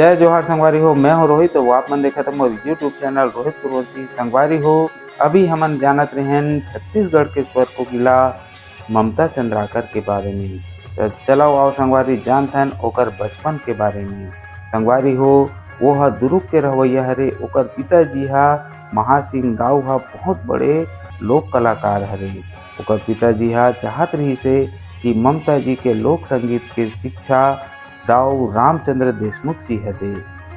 जय जोहार संगवारी हो। मैं हो रोहित। तो आप मन देखा था मोर यूट्यूब चैनल रोहित सुरवंशी संगवारी हो। अभी हमन जानत रहें छत्तीसगढ़ के स्वर कोकिला ममता चंद्राकर के बारे में। तो चलो आओ संगवारी जानते हैं ओकर बचपन के बारे में। संगवारी हो वो हा दुरुक के रवैया हरे। ओकर पिताजी हा महासिंह दाऊ हा बहुत बड़े लोक कलाकार हरे। ओकर पिताजी हा चाहत रही से कि ममता जी के लोक संगीत के शिक्षा दाऊ रामचंद्र देशमुख जी हते,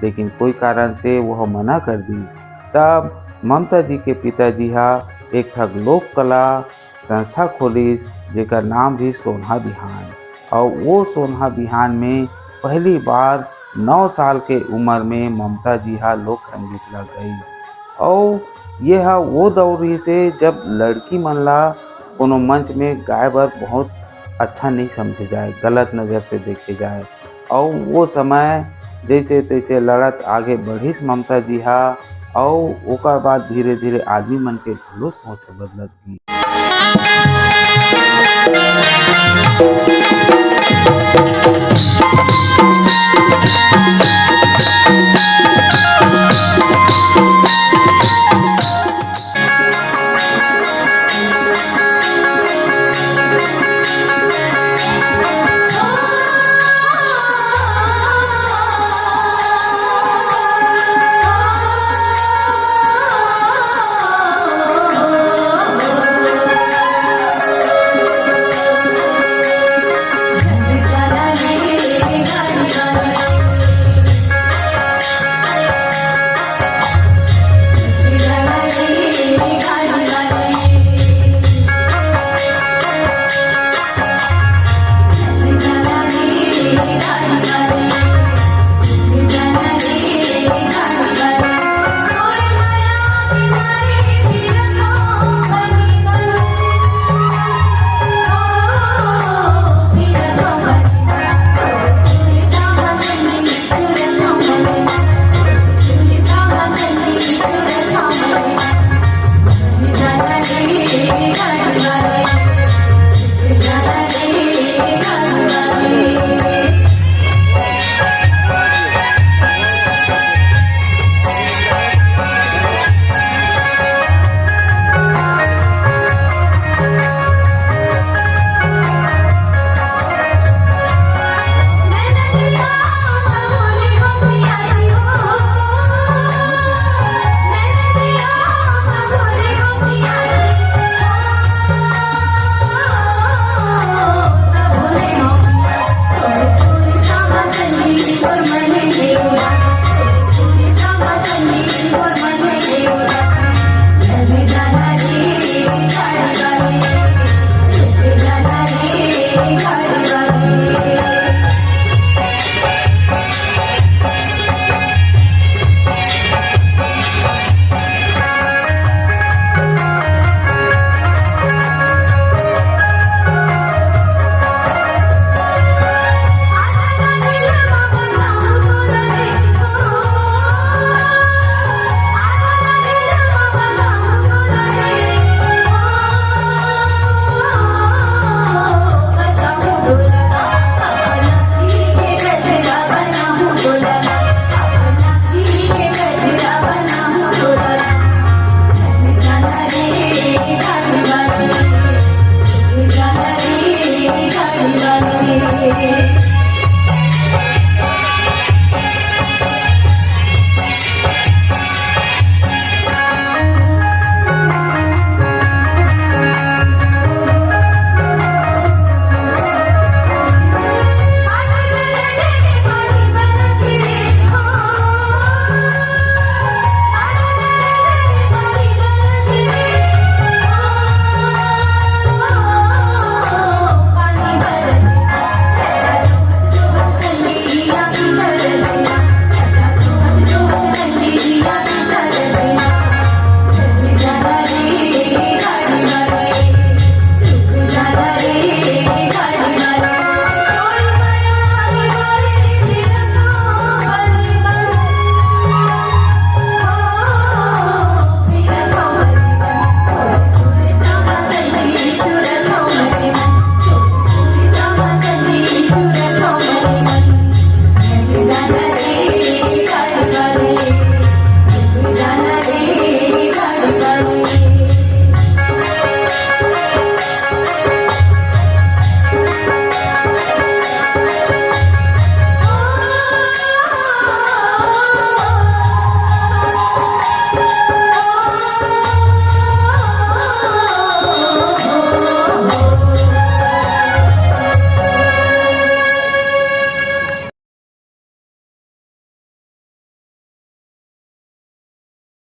लेकिन कोई कारण से वह मना कर दी। तब ममता जी के पिताजी हा एक ठग लोक कला संस्था खोलिस जेकर नाम भी सोनहा बिहान। और वो सोनहा बिहान में पहली बार 9 साल के उम्र में ममता जी हा लोक संगीत ला गईस। और ये हा वो दौर ही से जब लड़की मन ला कोनो मंच में गाय बर बहुत अच्छा नहीं समझे जाए, गलत नज़र से देखे जाए। और वो समय जैसे तैसे लड़त आगे बढ़िस ममता जी हा। और ओकर बाद धीरे धीरे आदमी मन के घलो सोच बदलत गई।